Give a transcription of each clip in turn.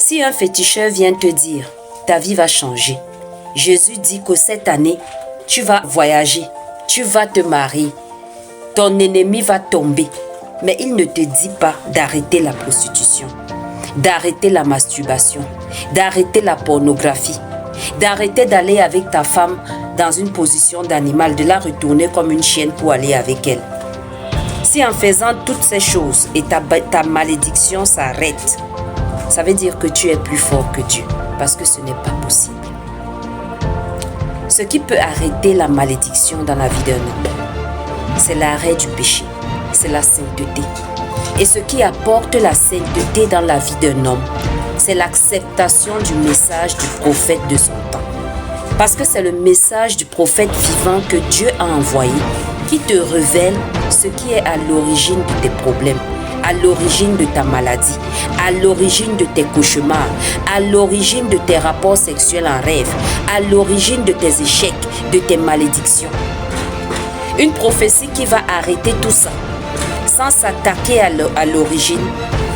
Si un féticheur vient te dire, ta vie va changer, Jésus dit que cette année, tu vas voyager, tu vas te marier, ton ennemi va tomber. Mais il ne te dit pas d'arrêter la prostitution, d'arrêter la masturbation, d'arrêter la pornographie, d'arrêter d'aller avec ta femme dans une position d'animal, de la retourner comme une chienne pour aller avec elle. Si en faisant toutes ces choses et ta malédiction s'arrête, ça veut dire que tu es plus fort que Dieu, parce que ce n'est pas possible. Ce qui peut arrêter la malédiction dans la vie d'un homme, c'est l'arrêt du péché, c'est la sainteté. Et ce qui apporte la sainteté dans la vie d'un homme, c'est l'acceptation du message du prophète de son temps. Parce que c'est le message du prophète vivant que Dieu a envoyé qui te révèle ce qui est à l'origine de tes problèmes, à l'origine de ta maladie, à l'origine de tes cauchemars, à l'origine de tes rapports sexuels en rêve, à l'origine de tes échecs, de tes malédictions. Une prophétie qui va arrêter tout ça, sans s'attaquer à l'origine,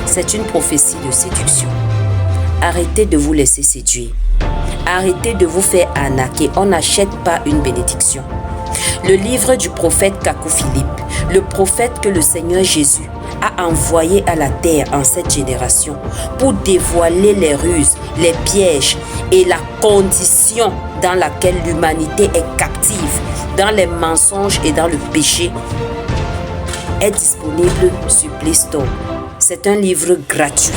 c'est une prophétie de séduction. Arrêtez de vous laisser séduire. Arrêtez de vous faire arnaquer. On n'achète pas une bénédiction. Le livre du prophète Kakou Philippe, le prophète que le Seigneur Jésus a envoyé à la terre en cette génération pour dévoiler les ruses, les pièges et la condition dans laquelle l'humanité est captive, dans les mensonges et dans le péché, est disponible sur Play Store. C'est un livre gratuit.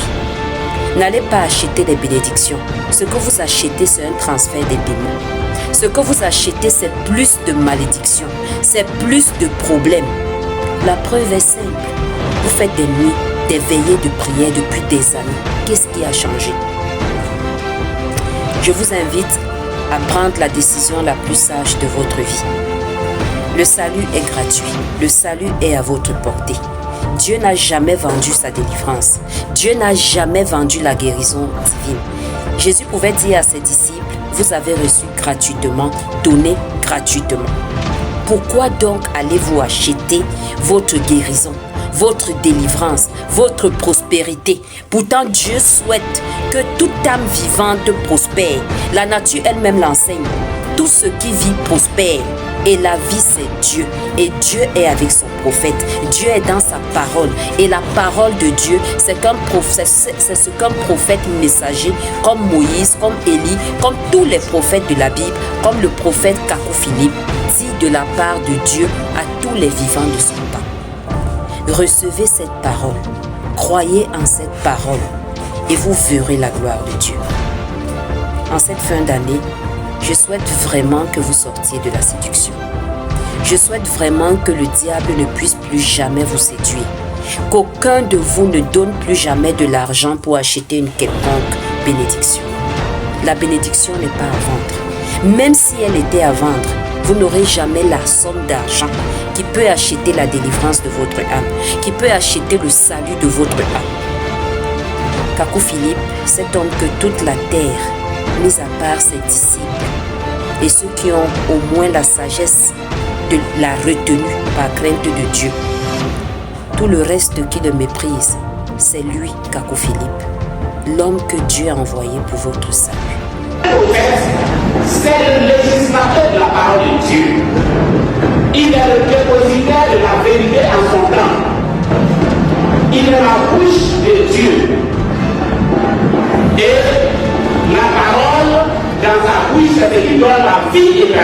N'allez pas acheter des bénédictions. Ce que vous achetez, c'est un transfert des démons. Ce que vous achetez, c'est plus de malédictions, c'est plus de problèmes. La preuve est simple. Vous faites des nuits, des veillées de prière depuis des années. Qu'est-ce qui a changé? Je vous invite à prendre la décision la plus sage de votre vie. Le salut est gratuit. Le salut est à votre portée. Dieu n'a jamais vendu sa délivrance. Dieu n'a jamais vendu la guérison divine. Jésus pouvait dire à ses disciples, vous avez reçu gratuitement, donnez gratuitement. Pourquoi donc allez-vous acheter votre guérison, votre délivrance, votre prospérité? Pourtant, Dieu souhaite que toute âme vivante prospère. La nature elle-même l'enseigne. Tout ce qui vit prospère. Et la vie, c'est Dieu. Et Dieu est avec son prophète. Dieu est dans sa parole. Et la parole de Dieu, c'est ce qu'un prophète messager, comme Moïse, comme Élie, comme tous les prophètes de la Bible, comme le prophète Kakou Philippe, dit de la part de Dieu à tous les vivants de son temps. Recevez cette parole. Croyez en cette parole. Et vous verrez la gloire de Dieu. En cette fin d'année, je souhaite vraiment que vous sortiez de la séduction. Je souhaite vraiment que le diable ne puisse plus jamais vous séduire. Qu'aucun de vous ne donne plus jamais de l'argent pour acheter une quelconque bénédiction. La bénédiction n'est pas à vendre. Même si elle était à vendre, vous n'aurez jamais la somme d'argent qui peut acheter la délivrance de votre âme, qui peut acheter le salut de votre âme. Kakou Philippe, cet homme que toute la terre, mis à part ses disciples, et ceux qui ont au moins la sagesse de la retenue par crainte de Dieu. Tout le reste qui le méprise, c'est lui, Kakou Philippe, l'homme que Dieu a envoyé pour votre salut. C'est le législateur de la parole de Dieu. Il est le dépositaire de la vérité en son temps. Il est la bouche de Dieu. Et la parole dans sa bouche, c'est ce qui donne la vie et la